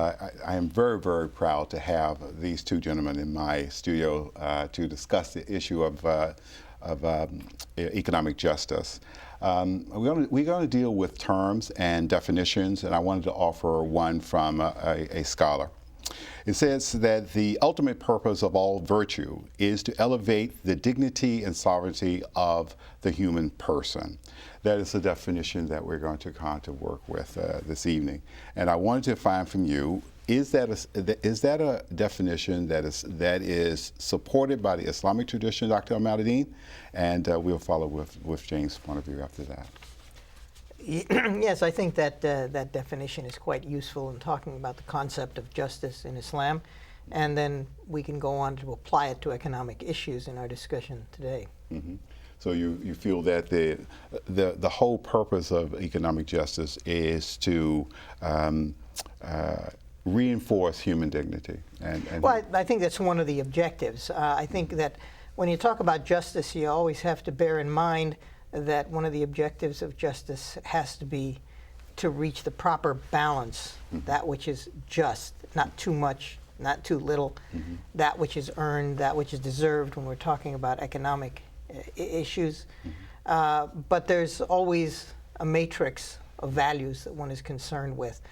I am very, very proud to have these two gentlemen in my studio to discuss the issue of economic justice. We're going to deal with terms and definitions, and I wanted to offer one from a scholar. It says that the ultimate purpose of all virtue is to elevate the dignity and sovereignty of the human person. That is the definition that we're going to kind of work with this evening. And I wanted to find from you, is that a definition that is supported by the Islamic tradition, Dr. Ahmad? And we'll follow with James' point of view after that. Yes, I think that that definition is quite useful in talking about the concept of justice in Islam, and then we can go on to apply it to economic issues in our discussion today. Mm-hmm. So you feel that the whole purpose of economic justice is to reinforce human dignity. Well, I think that's one of the objectives. I think that when you talk about justice, you always have to bear in mind that one of the objectives of justice has to be to reach the proper balance, that which is just, not too much, not too little, that which is earned, that which is deserved when we're talking about economic issues. But there's always a matrix of values that one is concerned with.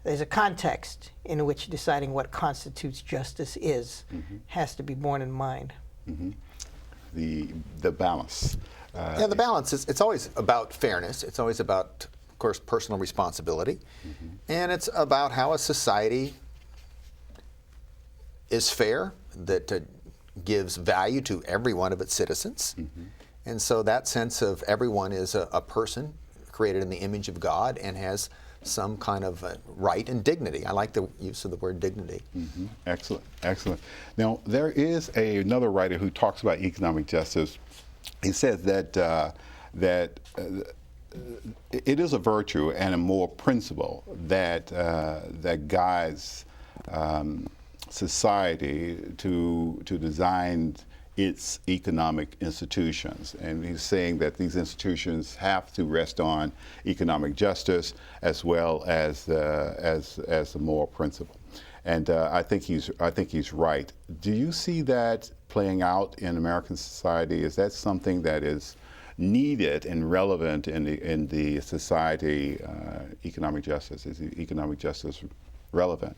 There's a context in which deciding what constitutes justice has to be borne in mind. The balance. Yeah, the balance is, it's always about fairness. It's always about, of course, personal responsibility. And it's about how a society is fair, that gives value to every one of its citizens. And so that sense of everyone is a person created in the image of God and has some kind of right and dignity. I like the use of the word dignity. Excellent, excellent. Now, there is another writer who talks about economic justice. He says that it is a virtue and a moral principle that that guides society to design its economic institutions. And he's saying that these institutions have to rest on economic justice as well as the moral principle. And I think he's right. Do you see that playing out in American society? Is that something that is needed and relevant in the society? Economic justice, is economic justice relevant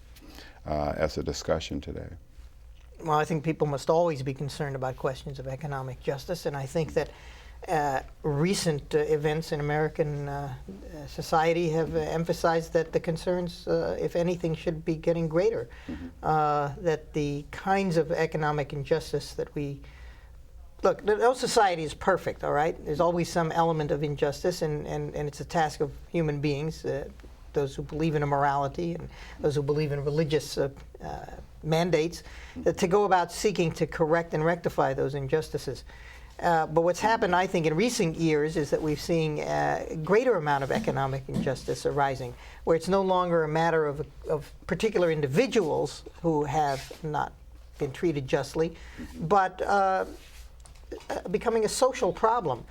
as a discussion today? Well, I think people must always be concerned about questions of economic justice, and I think that recent events in American society have emphasized that the concerns, if anything, should be getting greater. That the kinds of economic injustice that we look, no society is perfect, all right? There's always some element of injustice, and it's a task of human beings, those who believe in a morality and those who believe in religious mandates, to go about seeking to correct and rectify those injustices. But what's happened, I think, in recent years is that we've seen a greater amount of economic injustice arising, where it's no longer a matter of particular individuals who have not been treated justly, but becoming a social problem.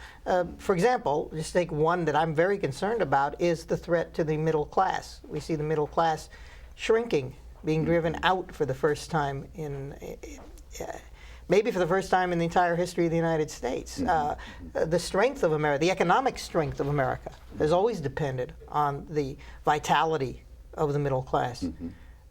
For example, just take one that I'm very concerned about, is the threat to the middle class. We see the middle class shrinking, being driven out for the first time maybe for the first time in the entire history of the United States. The strength of America, the economic strength of America, has always depended on the vitality of the middle class.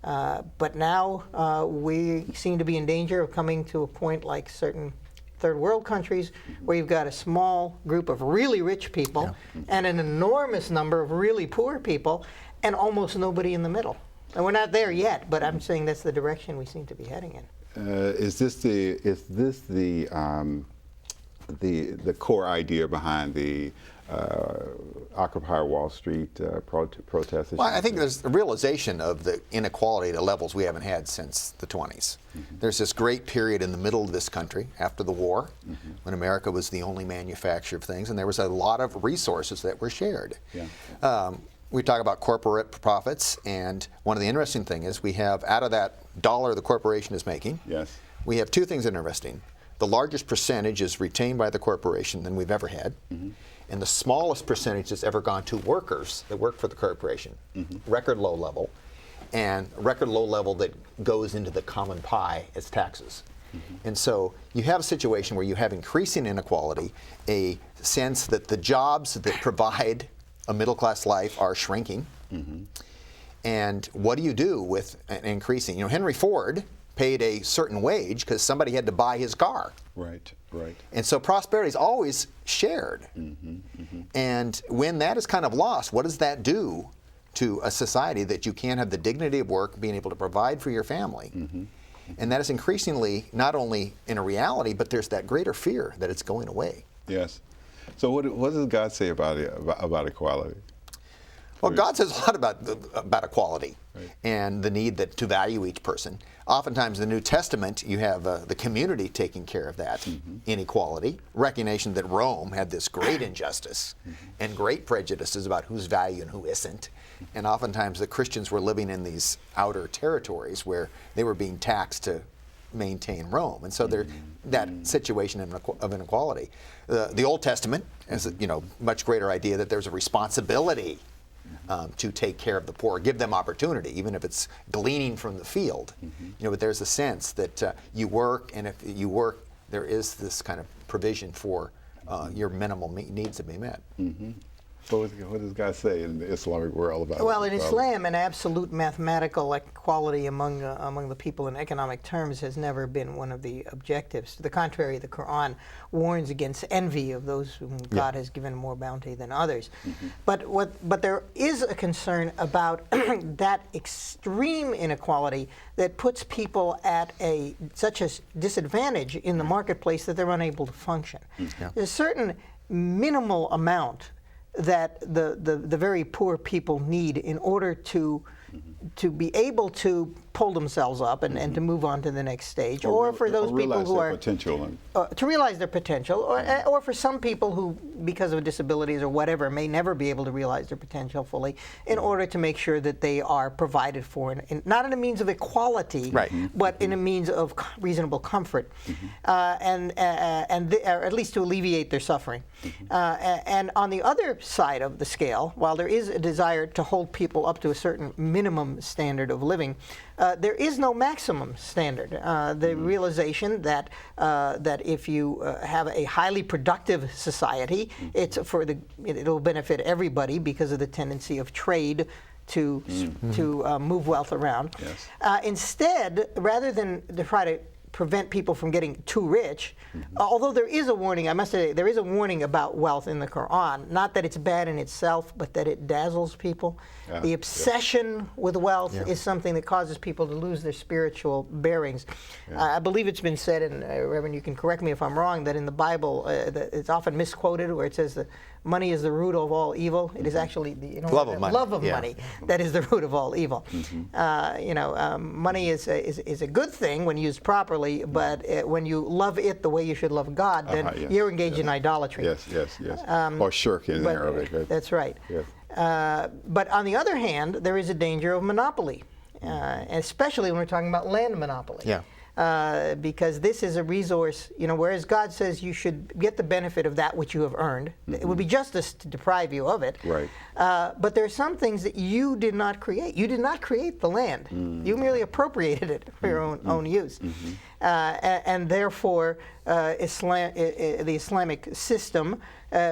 But now we seem to be in danger of coming to a point like certain third world countries where you've got a small group of really rich people and an enormous number of really poor people and almost nobody in the middle. And we're not there yet, but I'm saying that's the direction we seem to be heading in. Is this the core idea behind the Occupy Wall Street protests? Well, I think there's a realization of the inequality to levels we haven't had since the 20s. There's this great period in the middle of this country after the war when America was the only manufacturer of things, and there was a lot of resources that were shared. We talk about corporate profits, and one of the interesting things is we have, out of that dollar the corporation is making, we have two things that are interesting. The largest percentage is retained by the corporation than we've ever had, and the smallest percentage that's ever gone to workers that work for the corporation, record low level. and a record low level that goes into the common pie as taxes. And so you have a situation where you have increasing inequality, a sense that the jobs that provide a middle-class life are shrinking. And what do you do with an increasing? Henry Ford paid a certain wage because somebody had to buy his car. Right, right. And so prosperity is always shared. And when that is kind of lost, what does that do to a society that you can't have the dignity of work, being able to provide for your family? And that is increasingly not only in a reality, but there's that greater fear that it's going away. Yes. So what does God say about equality? Well, God says a lot about equality and the need to value each person. Oftentimes in the New Testament, you have the community taking care of that inequality, recognition that Rome had this great injustice and great prejudices about who's valued and who isn't. And oftentimes the Christians were living in these outer territories where they were being taxed to maintain Rome. And so there's that situation of inequality. The Old Testament has a much greater idea that there's a responsibility to take care of the poor, give them opportunity, even if it's gleaning from the field. But there's a sense that you work, and if you work, there is this kind of provision for your minimal needs to be met. What does God say in the Islamic world about Well, in equality? Islam, an absolute mathematical equality among the people in economic terms has never been one of the objectives. To the contrary, the Quran warns against envy of those whom God has given more bounty than others. But there is a concern about that extreme inequality that puts people at such a disadvantage in the marketplace that they're unable to function. There's a certain minimal amount that the very poor people need in order to be able to pull themselves up and to move on to the next stage, or for those people who are to realize their potential, or for some people who, because of disabilities or whatever, may never be able to realize their potential fully, in order to make sure that they are provided for, not in a means of equality, but in a means of reasonable comfort, or at least to alleviate their suffering. And on the other side of the scale, while there is a desire to hold people up to a certain minimum standard of living, there is no maximum standard. The realization that if you have a highly productive society, it'll benefit everybody because of the tendency of trade to move wealth around. Instead, rather than to try to prevent people from getting too rich, although there is a warning, I must say, there is a warning about wealth in the Quran. Not that it's bad in itself, but that it dazzles people. The obsession with wealth is something that causes people to lose their spiritual bearings. I believe it's been said, and Reverend, you can correct me if I'm wrong, that in the Bible, it's often misquoted, where it says that money is the root of all evil. It is actually the love of money. Love of money that is the root of all evil. Money is a good thing when used properly, but when you love it the way you should love God, then you're engaged in idolatry. Yes. Or shirk in Arabic. That's right. But on the other hand, there is a danger of monopoly, especially when we're talking about land monopoly. Because this is a resource, whereas God says you should get the benefit of that which you have earned. It would be justice to deprive you of it. But there are some things that you did not create. You did not create the land. You merely appropriated it for your own use. And therefore, the Islamic system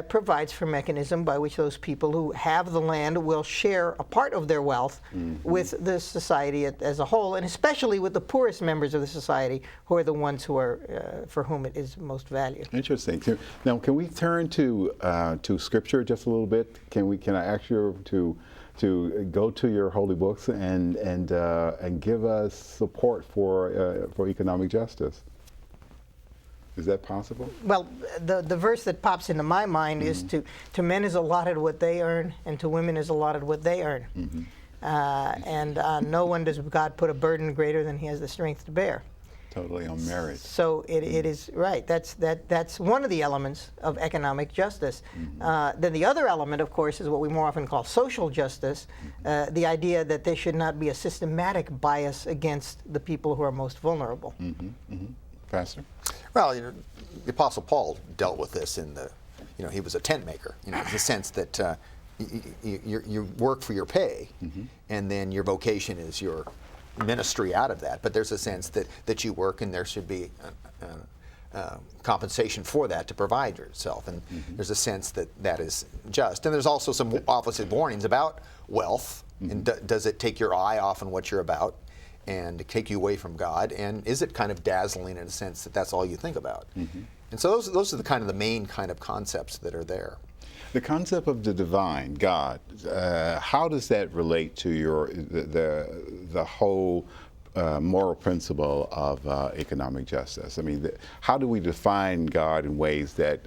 provides for a mechanism by which those people who have the land will share a part of their wealth with the society as a whole, and especially with the poorest members of the society, who are the ones who are for whom it is most valued. Interesting. Now, can we turn to Scripture just a little bit? Can I ask you to go to your holy books and give us support for economic justice? Is that possible? Well, the verse that pops into my mind is to men is allotted what they earn, and to women is allotted what they earn. And no one does God put a burden greater than he has the strength to bear. Totally on merit. So it is right. That's one of the elements of economic justice. Then the other element, of course, is what we more often call social justice, the idea that there should not be a systematic bias against the people who are most vulnerable. Pastor? Well, the Apostle Paul dealt with this in he was a tent maker, in the sense that you work for your pay, and then your vocation is your ministry out of that. But there's a sense that you work, and there should be compensation for that to provide yourself. And there's a sense that is just. And there's also some opposite warnings about wealth. And does it take your eye off on what you're about and take you away from God? And is it kind of dazzling in a sense that that's all you think about? And so those are the main kind of concepts that are there. The concept of the divine, God, how does that relate to the whole moral principle of economic justice? I mean, how do we define God in ways that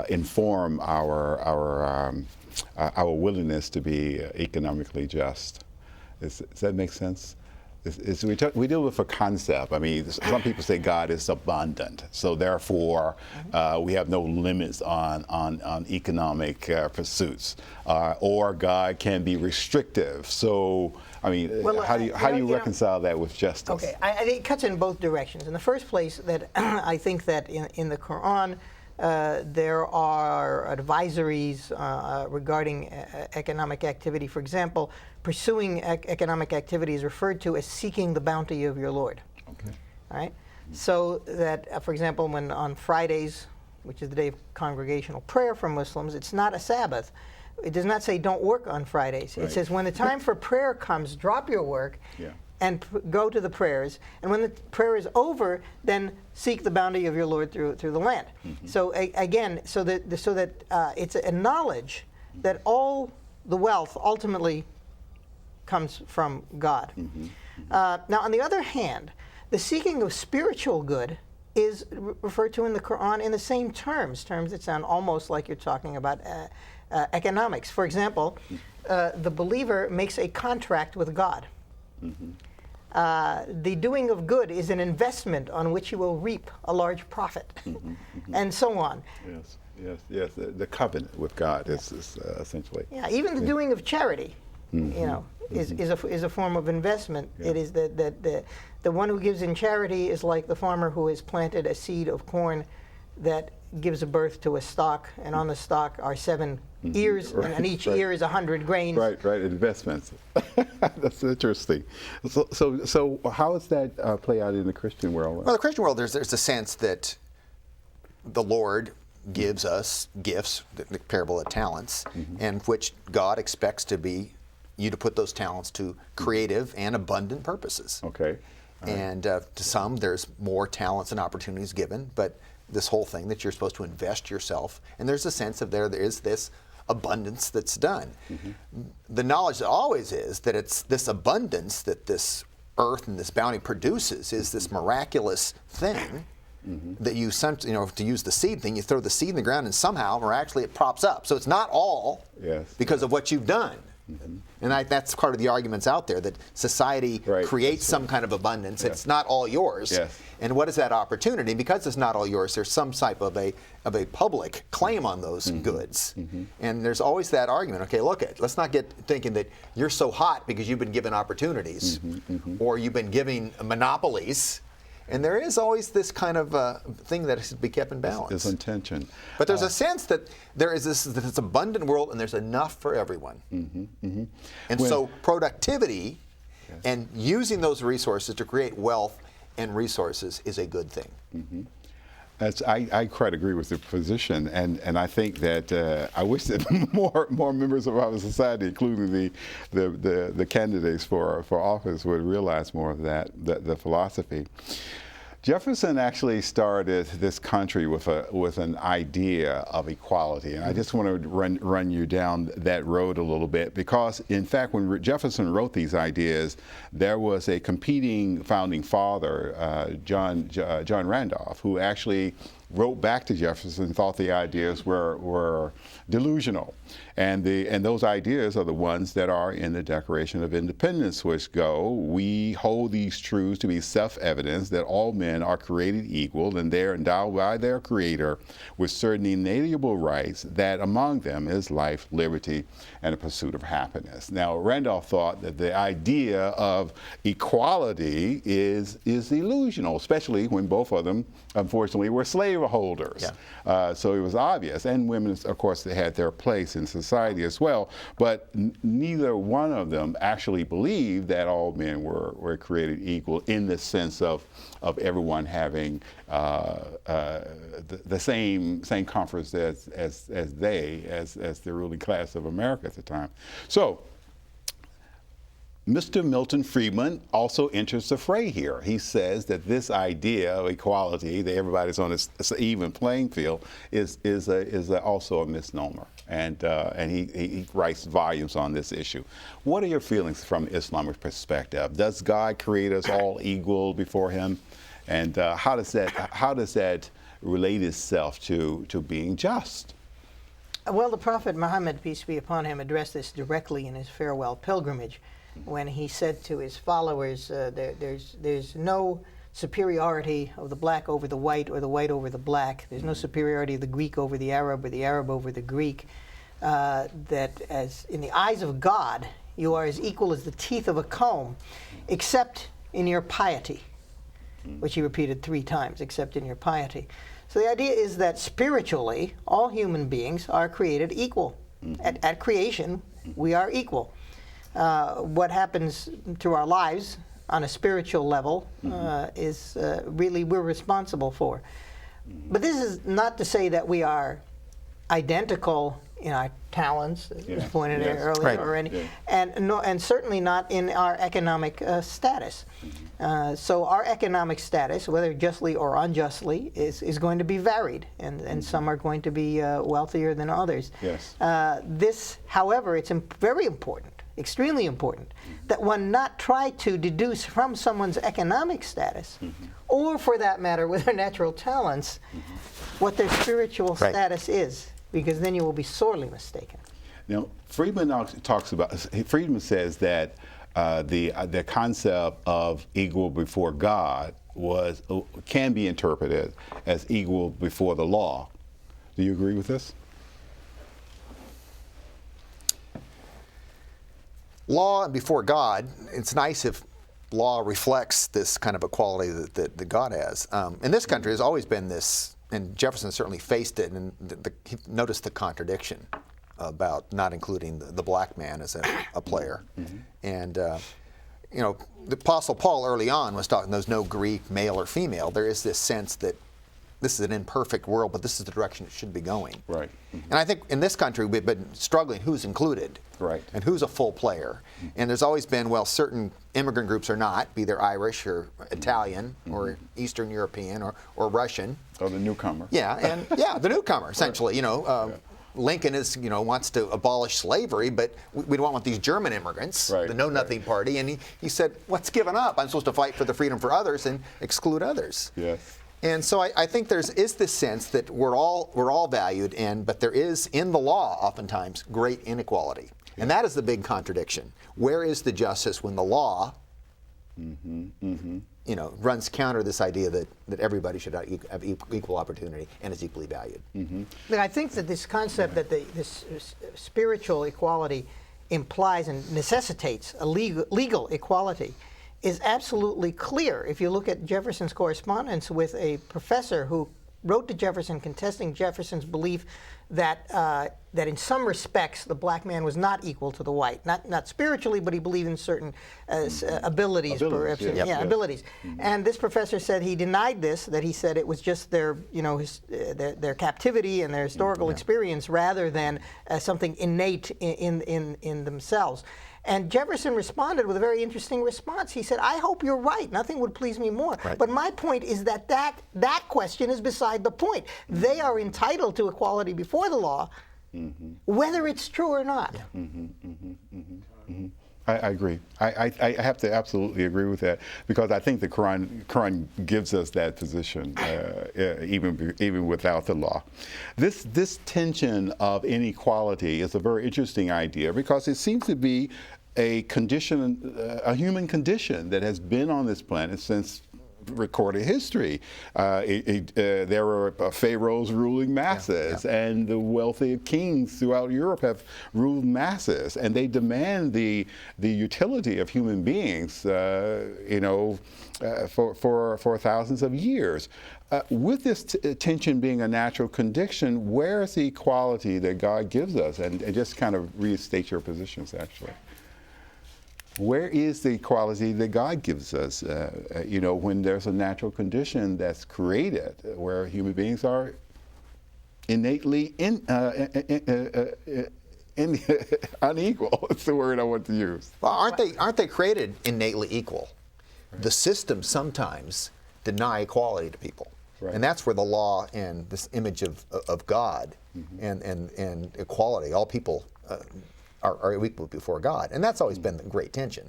inform our willingness to be economically just? Does that make sense? We deal with a concept. I mean, some people say God is abundant, so therefore we have no limits on economic pursuits, or God can be restrictive. So, I mean, well, how do you reconcile that with justice? Okay, it cuts in both directions. In the first place, that I think that in the Quran, there are advisories regarding economic activity. For example, pursuing economic activity is referred to as seeking the bounty of your Lord. Okay. All right? So that, for example, when on Fridays, which is the day of congregational prayer for Muslims, it's not a Sabbath. It does not say don't work on Fridays. Right. It says when the time for prayer comes, drop your work. Yeah. And go to the prayers, and when the prayer is over, then seek the bounty of your Lord through the land. So again, so that it's a knowledge that all the wealth ultimately comes from God. Now, on the other hand, the seeking of spiritual good is referred to in the Quran in the same terms that sound almost like you're talking about economics. For example, the believer makes a contract with God. The doing of good is an investment on which you will reap a large profit, and so on. Yes. The covenant with God is essentially. Yeah, even the doing of charity, is a form of investment. Yeah. It is that the one who gives in charity is like the farmer who has planted a seed of corn that gives a birth to a stalk, and on the stalk are 7 ears, and each ear is 100 grains. Right, investments. That's interesting. So how does that play out in the Christian world? Well, the Christian world, there's a sense that the Lord gives us gifts, the parable of talents, and which God expects you to put those talents to creative and abundant purposes. Okay. And to some, there's more talents and opportunities given, but this whole thing that you're supposed to invest yourself, and there's a sense of there is this abundance that's done. The knowledge that always is that it's this abundance that this earth and this bounty produces is this miraculous thing that you, to use the seed thing, you throw the seed in the ground and somehow miraculously it props up. So it's not all because of what you've done. And that's part of the arguments out there, that society creates some kind of abundance. It's not all yours. And what is that opportunity? Because it's not all yours, there's some type of a public claim on those goods. And there's always that argument. Okay, let's not get thinking that you're so hot because you've been given opportunities or you've been giving monopolies. And there is always this kind of thing that has to be kept in balance. There's intention. But there's a sense that there is this abundant world and there's enough for everyone. And so productivity and using those resources to create wealth and resources is a good thing. I quite agree with the position, and I think that I wish that more members of our society, including the candidates for office, would realize more of that, the philosophy. Jefferson actually started this country with an idea of equality, and I just want to run you down that road a little bit, because in fact when Jefferson wrote these ideas, there was a competing founding father, John Randolph, who actually wrote back to Jefferson and thought the ideas were delusional. And those ideas are the ones that are in the Declaration of Independence, which go, we hold these truths to be self-evident that all men are created equal and they are endowed by their Creator with certain inalienable rights, that among them is life, liberty, and the pursuit of happiness. Now, Randolph thought that the idea of equality is delusional, especially when both of them, unfortunately, were slave slaveholders. Yeah. So it was obvious. And women, of course, they had their place in society as well. But neither one of them actually believed that all men were created equal in the sense of everyone having the same comforts as the ruling class of America at the time. So Mr. Milton Friedman also enters the fray here. He says that this idea of equality, that everybody's on this even playing field, is also a misnomer. And he writes volumes on this issue. What are your feelings from Islamic perspective? Does God create us all equal before Him? And how does that relate itself to being just? Well, the Prophet Muhammad, peace be upon him, addressed this directly in his farewell pilgrimage, when he said to his followers, there's no superiority of the black over the white or the white over the black. There's no superiority of the Greek over the Arab or the Arab over the Greek. That as in the eyes of God, you are as equal as the teeth of a comb, except in your piety, which he repeated 3 times, except in your piety. So the idea is that spiritually, all human beings are created equal. At creation, we are equal. What happens to our lives on a spiritual level is really we're responsible for. But this is not to say that we are identical in our talents, as was pointed out earlier, Right. and certainly not in our economic status. So our economic status, whether justly or unjustly, is going to be varied, and some are going to be wealthier than others. Yes. This, however, it's very important, extremely important, that one not try to deduce from someone's economic status, or for that matter, with their natural talents, what their spiritual status is, because then you will be sorely mistaken. Now, Friedman says that the concept of equal before God can be interpreted as equal before the law. Do you agree with this? Law before God, it's nice if law reflects this kind of equality that God has. In this country, there's always been this, and Jefferson certainly faced it, and he noticed the contradiction about not including the black man as a player. And the Apostle Paul early on was talking, there's no Greek, male or female. There is this sense that this is an imperfect world, but this is the direction it should be going. Right. And I think in this country we've been struggling who's included. Right. And who's a full player. And there's always been, well, certain immigrant groups are not, be they Irish or Italian or Eastern European or Russian. Or the newcomer. Yeah, and the newcomer, essentially. Lincoln wants to abolish slavery, but we don't want these German immigrants, the Know-Nothing Party. And he said, what's given up? I'm supposed to fight for the freedom for others and exclude others. Yes. And so I think there is this sense that we're all valued, but there is in the law oftentimes great inequality. And that is the big contradiction. Where is the justice when the law runs counter this idea that everybody should have equal opportunity and is equally valued? But I think that this concept that this spiritual equality implies and necessitates a legal equality is absolutely clear. If you look at Jefferson's correspondence with a professor who wrote to Jefferson contesting Jefferson's belief that that in some respects the black man was not equal to the white, not spiritually, but he believed in certain abilities. Abilities. And this professor said he denied this, that he said it was just their their captivity and their historical experience rather than something innate in themselves. And Jefferson responded with a very interesting response. He said, I hope you're right. Nothing would please me more. Right. But my point is that question is beside the point. They are entitled to equality before the law, whether it's true or not. I agree. I have to absolutely agree with that, because I think the Quran gives us that position, even without the law. This tension of inequality is a very interesting idea, because it seems to be a condition, a human condition that has been on this planet since recorded history. There were pharaohs ruling masses, and the wealthy kings throughout Europe have ruled masses, and they demand the utility of human beings, for thousands of years. With this tension being a natural condition, where is the equality that God gives us? And just kind of restate your positions, actually. Where is the equality that God gives us, when there's a natural condition that's created where human beings are innately unequal? That's the word I want to use. Well, aren't they created innately equal? Right. The systems sometimes deny equality to people. Right. And that's where the law and this image of God and equality, all people are equal before God. And that's always been the great tension.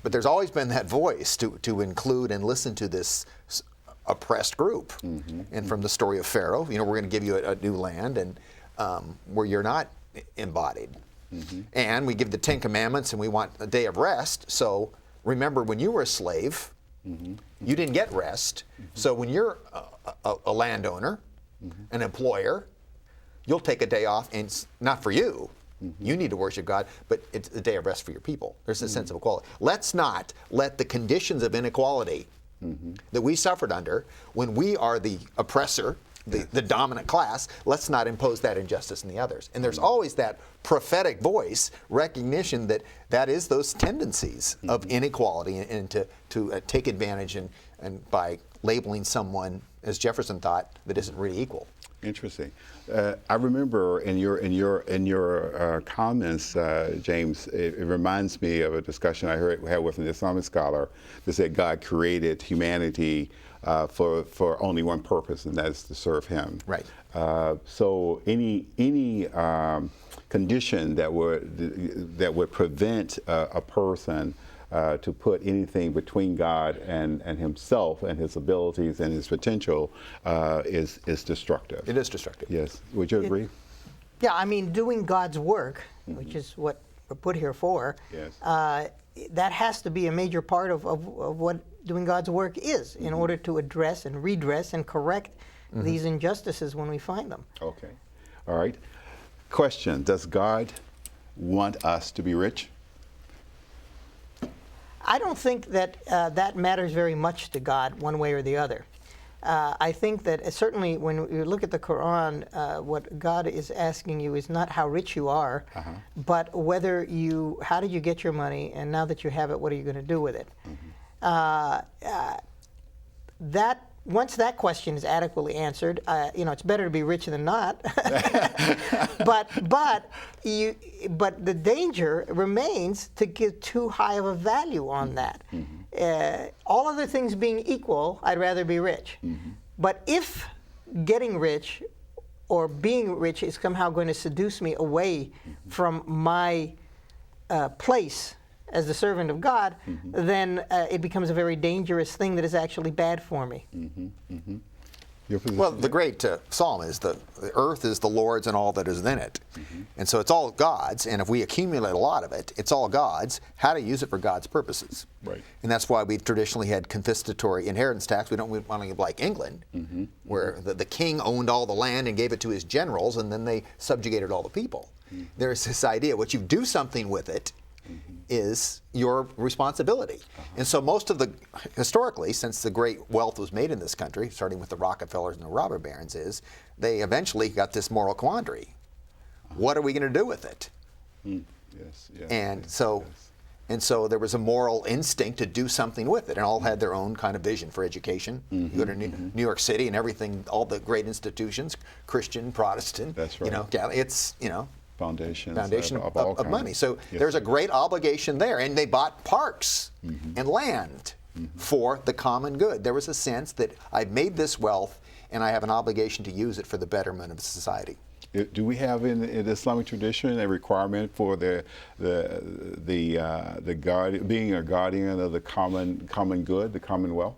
But there's always been that voice to include and listen to this oppressed group. And from the story of Pharaoh, we're going to give you a new land and where you're not embodied. And we give the 10 Commandments and we want a day of rest. So remember, when you were a slave, you didn't get rest. So when you're a landowner, an employer, you'll take a day off, and it's not for you. You need to worship God, but it's a day of rest for your people. There's a sense of equality. Let's not let the conditions of inequality that we suffered under, when we are the oppressor, the dominant class, let's not impose that injustice on the others. And there's always that prophetic voice, recognition that is those tendencies of inequality and to take advantage and by labeling someone, as Jefferson thought, that isn't really equal. Interesting. I remember in your comments, James, it reminds me of a discussion I had with an Islamic scholar that said God created humanity for only one purpose, and that is to serve Him. Right. So any condition that would prevent a person to put anything between God and himself and his abilities and his potential is destructive. It is destructive. Yes. Would you agree? Yeah, I mean, doing God's work, which is what we're put here for, that has to be a major part of what doing God's work is in order to address and redress and correct these injustices when we find them. Okay. All right. Question, does God want us to be rich? I don't think that that matters very much to God one way or the other. I think that certainly when you look at the Quran, what God is asking you is not how rich you are, but how did you get your money, and now that you have it, what are you going to do with it? Once that question is adequately answered, it's better to be rich than not. but the danger remains to give too high of a value on that. All other things being equal, I'd rather be rich. But if getting rich or being rich is somehow going to seduce me away from my place as the servant of God, then it becomes a very dangerous thing that is actually bad for me. Well, the great psalm is the earth is the Lord's and all that is in it. And so it's all God's, and if we accumulate a lot of it, it's all God's. How to use it for God's purposes. Right. And that's why we've traditionally had confiscatory inheritance tax. We don't want to give like England, where the king owned all the land and gave it to his generals, and then they subjugated all the people. There's this idea, what you do something with it is your responsibility. And so historically, since the great wealth was made in this country, starting with the Rockefellers and the robber barons, they eventually got this moral quandary. What are we going to do with it? And so there was a moral instinct to do something with it, and all had their own kind of vision for education. You go to New York City and everything, all the great institutions, Christian, Protestant, that's right. It's, foundation of money. So there's a great obligation there, and they bought parks and land for the common good. There was a sense that I've made this wealth, and I have an obligation to use it for the betterment of society. Do we have in the Islamic tradition a requirement for the being a guardian of the common good, the commonwealth?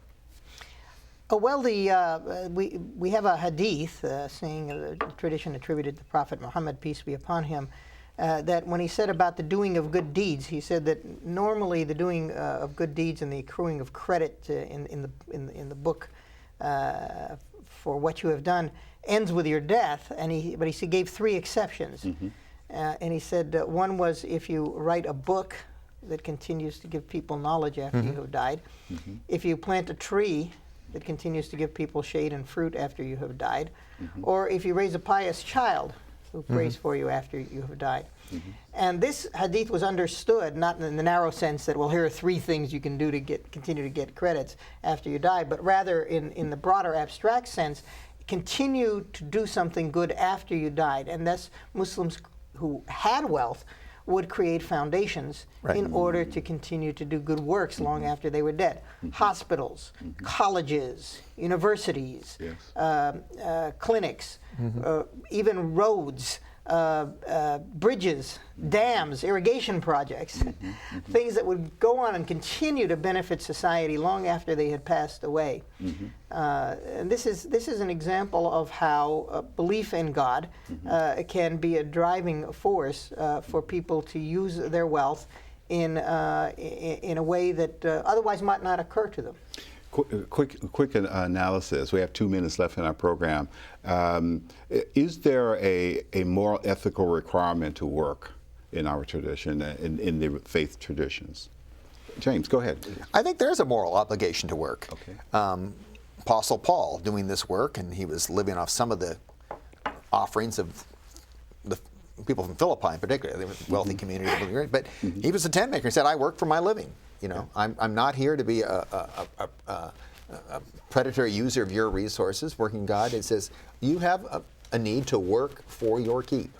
Well, we have a hadith saying a tradition attributed to Prophet Muhammad, peace be upon him, that when he said about the doing of good deeds, he said that normally the doing of good deeds and the accruing of credit in the book for what you have done ends with your death. But he gave 3 exceptions, and he said one was if you write a book that continues to give people knowledge after you have died, if you plant a tree that continues to give people shade and fruit after you have died, or if you raise a pious child who prays for you after you have died. And this hadith was understood not in the narrow sense that, well, here are 3 things you can do to continue to get credits after you die, but rather in the broader abstract sense, continue to do something good after you died. And thus Muslims who had wealth would create foundations in order to continue to do good works long after they were dead. Hospitals, colleges, universities, clinics, even roads, bridges, dams, irrigation projects, things that would go on and continue to benefit society long after they had passed away. And this is an example of how belief in God can be a driving force for people to use their wealth in a way that otherwise might not occur to them. Quick analysis. We have 2 minutes left in our program. Is there a moral, ethical requirement to work in our tradition, in the faith traditions? James, go ahead. I think there's a moral obligation to work. Okay. Apostle Paul doing this work, and he was living off some of the offerings of the people from Philippi in particular. They were a wealthy community, but he was a tent maker. He said, I work for my living. You know, I'm not here to be a predatory user of your resources, working God. It says, you have a need to work for your keep.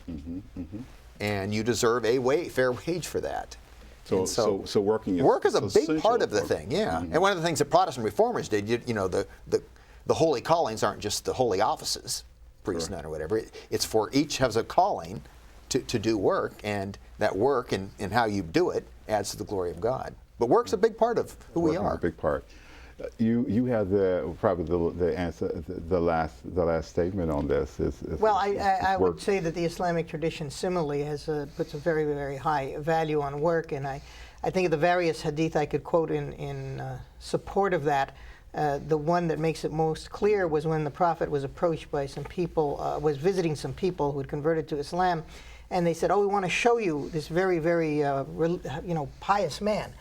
And you deserve a fair wage for that. So working work is a big essential part of the thing, And one of the things that Protestant reformers did, the holy callings aren't just the holy offices, priest, nun, or whatever. It's for each has a calling to do work, and that work and how you do it adds to the glory of God. But work's a big part of who we are. A big part. You have probably the answer, the last statement on this. Well, I would say that the Islamic tradition similarly puts a very, very high value on work, and I think of the various hadith I could quote in support of that. The one that makes it most clear was when the Prophet was approached by some people, was visiting some people who had converted to Islam, and they said, "Oh, we want to show you this very, very, pious man."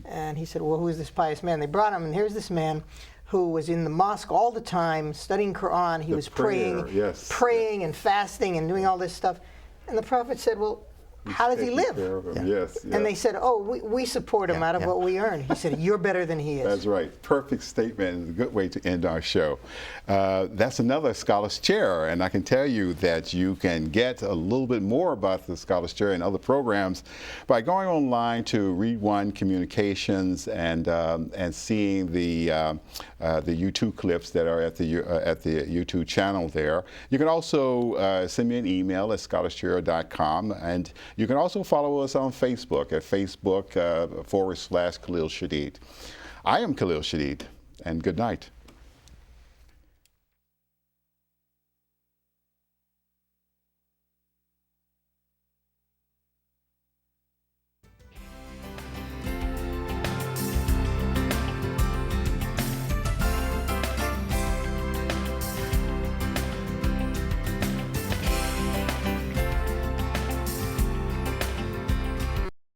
And he said, "Well, who is this pious man?" They brought him, and here's this man who was in the mosque all the time, studying Quran. He was praying and fasting and doing all this stuff. And the Prophet said, "Well, how does he live?" And they said, "Oh, we support him out of what we earn." He said, "You're better than he is." That's right. Perfect statement and a good way to end our show. That's another Scholars Chair, and I can tell you that you can get a little bit more about the Scholars Chair and other programs by going online to Read One Communications and seeing the YouTube clips that are at the YouTube channel there. You can also send me an email at scholarchair.com, and you can also follow us on Facebook at Facebook /Khalil Shadid. I am Khalil Shadid, and good night.